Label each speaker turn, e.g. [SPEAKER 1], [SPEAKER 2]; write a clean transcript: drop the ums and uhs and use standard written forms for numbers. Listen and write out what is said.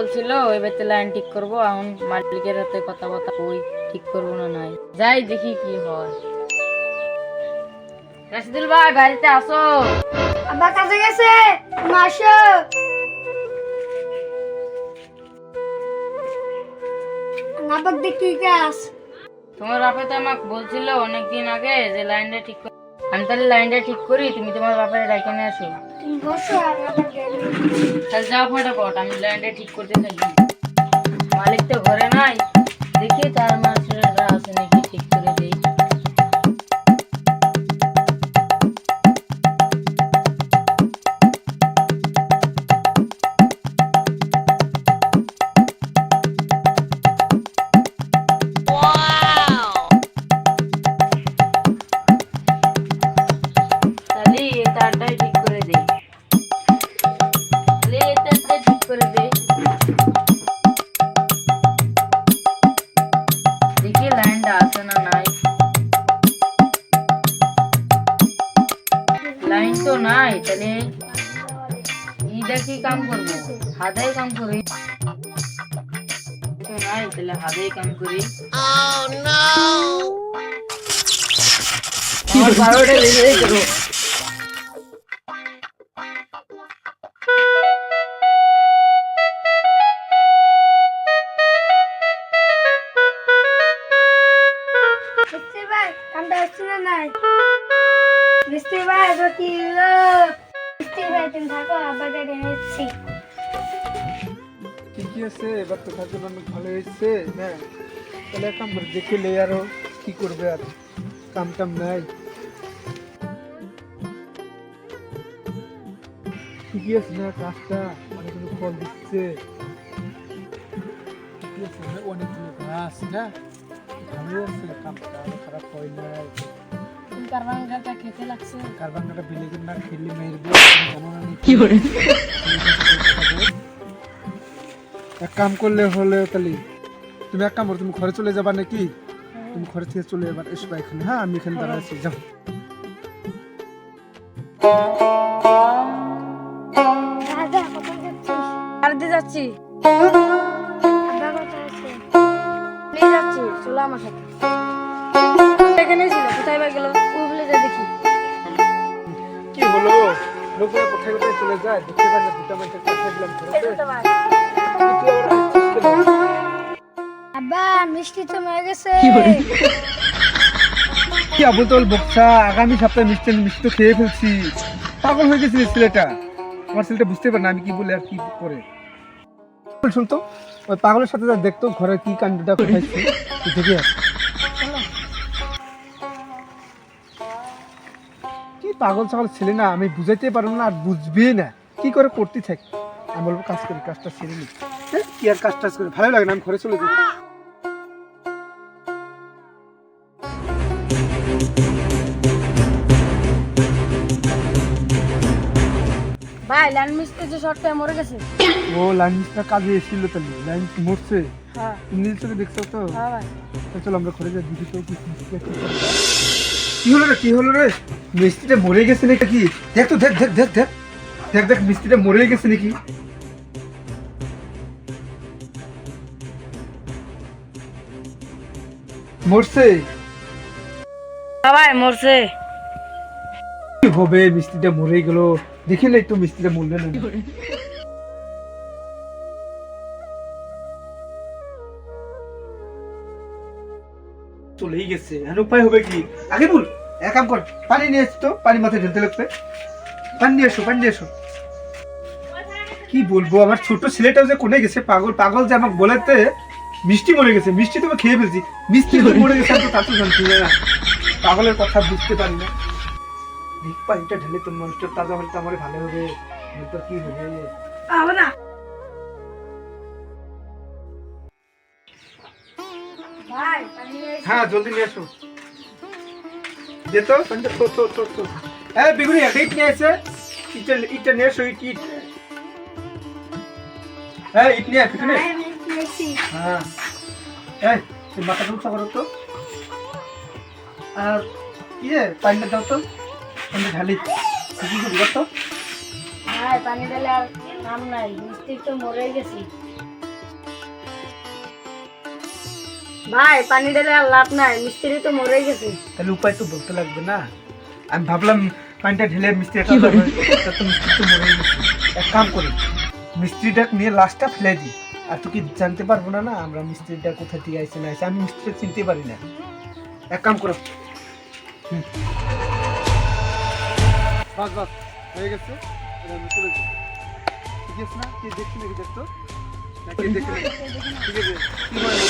[SPEAKER 1] বলছিল ওই বেতে লাইন ঠিক করবো, এখন মালিকের হাতে কথা কই ঠিক করবো না নাই, যাই দেখি কি হয়। রাশিদুল ভাই বাড়িতে আসো।
[SPEAKER 2] আব্বা কাজে গেছে, মাসো নাটক দেখি কাজ।
[SPEAKER 1] তোমার বাপে তো আমাকে বলছিল অনেকদিন আগে যে লাইনটা ঠিক কর, আমি তাহলে লাইনটা ঠিক করি, তুমি তোমার বাপের ডাইকে নিয়ে আসো।
[SPEAKER 2] তুমি বসো আর নাটক দেখি।
[SPEAKER 1] তাহলে যাও ফটাফট, আমি লাইনটা ঠিক করতে থাকি। মালিক তো ঘরে নাই, দেখি তার মাস্টাররা আছে নাকি ঠিক করে দেই। তাহলে এই তারটাই ঠিক করে দেই, তাহলে এই তারটাই ঠিক করে দেই। দেখি লাইনটা আছে না নাই। লাইন তো নাই, তাহলে এইটা কি কাম করবো, হাতেই কাম করি। তো নাই, তাহলে হাতেই কাম করি। আমার 12টা বেজে গেল।
[SPEAKER 2] মিস্ত্রি ভাই কামটা হচ্ছে না নাই? মিস্ত্রি ভাই গতি মিস্ত্রি ভাই তুমি থাকো, আব্বা গাড়ি নিচ্ছি।
[SPEAKER 3] ঠিকই আছে, এবার তো কাজে অনেক ভালো হয়েছে। হ্যাঁ, তাহলে এক নম্বর দেখে লে, আরো কি করবে, আর কাম টাম নাই। ঠিকই আছে না, কাজটা অনেকগুলো ফল দিচ্ছে। ঠিকই আছে, অনেকগুলো গাছ না, ভালো আছে কামটা, খারাপ হয় নাই।
[SPEAKER 1] তুমি কারবান গাটা খেতে লাগছে।
[SPEAKER 3] কার্বন কাটা বিলেগের না খেললে মেরবো, জানো না নি?
[SPEAKER 1] কি করে?
[SPEAKER 3] এক কাম করলে হলে তাহলে তুমি এক কাম করো, তুমি ঘরে চলে যাবা নাকি? তুমি ঘরে থেকে চলে যাবার, এসো এখানে। হ্যাঁ, আমি এখানে দাঁড়া আছি, যাও।
[SPEAKER 2] দাদা কোথায় যাচ্ছিস?
[SPEAKER 1] বাড়িতে যাচ্ছি।
[SPEAKER 2] আব্বা কোথায় আছে?
[SPEAKER 1] নিয়ে যাচ্ছি, চলো আমার সাথে। এখানেই ছিল, কোথায় বা গেল? উবলে যা দেখি।
[SPEAKER 3] কি হলো, লোকেরা কোথায় কোথায় চলে যায়, দেখতে পাই না। দুটা মানুষের কথা দিলাম ঘরে,
[SPEAKER 1] এই তো ভাই।
[SPEAKER 3] তুই আবার আসছিস কেন?
[SPEAKER 2] আব্বা মিষ্টি তো মরে গেছে।
[SPEAKER 3] কি আবল তাবল বকছা, আগামী সপ্তাহে মিষ্টি মিষ্টি তো খেয়ে ফেলছি। পাগল হয়ে গেছিস ছেলেটা, আমার ছেলেটা বুঝতে পারে না আমি কি বলে আর কি করে। শুনতো, ওই পাগলের সাথে যা দেখতো ঘরে কি কাণ্ডটা কোথাইছে, দেখে আস। কি পাগল ছাগল ছেলে না, আমি বুঝাইতে পারবো না, আর বুঝবি না কি করে করতে থাকি। আমি বলবো কাজ করি, কাজটা ছেড়ে নি। কি আর কাজ টাজ করে ভালো লাগে না, আমি ঘরে চলে যাই।
[SPEAKER 1] ভাই লাইন মিস্ত্রি যে শর্টটা মরে গেছে।
[SPEAKER 3] ও লাইনটা কাজে এসেছিল, তাহলে লাইন মরছে।
[SPEAKER 1] হ্যাঁ
[SPEAKER 3] তুমি নীল চোখে দেখছো তো?
[SPEAKER 1] হ্যাঁ ভাই।
[SPEAKER 3] তো চলো আমরা ঘরে যাই, দেখি তো কি হলো রে, কি হলো রে? মিস্ত্রিটা মরে গেছে নাকি? দেখ তো, দেখ দেখ দেখ দেখ দেখ দেখ, মিস্ত্রিটা মরে গেছে নাকি? মরছে?
[SPEAKER 1] হ্যাঁ ভাই মরছে।
[SPEAKER 3] কি হবে, মিস্ত্রিটা মরে গেল। দেখি নাই তো মিস্ত্রিটা মরলে না। চলেই গেছে, এখন উপায় হবে কি? আগে বল, এক কাম কর, পানি নিয়ে এসো তো, পানি মাথায় ঢেলতে লাগবে। পানি নিয়ে এসো, পানি নিয়ে এসো। কি বলবো, আমার ছোট ছেলেটাও যে কোনে গেছে, পাগল পাগল যে আমাকে বলেতে মিষ্টি মরে গেছে, মিষ্টি তো আমি খেয়ে ফেলছি, মিষ্টি মরে গেছে, আমি তো তা তো জানছি না। পাগলের কথা বুঝতে পারি না। দেখ পানিটা ঢেলে তো মানুষটা তাজা হলে তো আমার ভালো হবে, তো কি হবে।
[SPEAKER 2] না ভাই পানি নিয়ে এসো।
[SPEAKER 3] হ্যাঁ জলদি নিয়ে এসো, দে তো পানিটা, তো তো তো তো হ্যাঁ বেগুনি একটা ইট নিয়ে এসে, ইটটা নিয়ে এসো, ইট। হ্যাঁ ইট নিয়ে পিছনে।
[SPEAKER 2] হ্যাঁ, আমি নিয়েছি।
[SPEAKER 3] হ্যাঁ, এই তুই মাথাটা উঁচা করো তো, আর ইয়ে পানিটা দাও তো, পানি ঢালি কি করবি তো।
[SPEAKER 1] ভাই পানি দিলে আর নাম নাই, মিস্ত্রি তো মরে গেছি। ভাই পানি ঢেলে আর লাভ নাই, মিস্ত্রি তো মরে গেছে।
[SPEAKER 3] তাহলে উপায় তো বলতে লাগবে না। আমি ভাবলাম পানিটা ঢেলে মিস্ত্রিটা তো মিস্ত্রি তো মরে গেছে। এক কাম করি, মিস্ত্রিটা নিয়ে লাশটা ফেলে দিই। আর তুই কি জানতে পারবো না না আমরা মিস্ত্রিটা কোথা থেকে আইসে না আইসে, আমি মিস্ত্রিটা চিনতে পারি না। এক কাম করো, বাস বাস হয়ে গেছে, এবার আমি চলে যাই। ঠিক আছে না? কে দেখছি নাকি দেখতো? না কে দেখতে ঠিক আছে কি মানে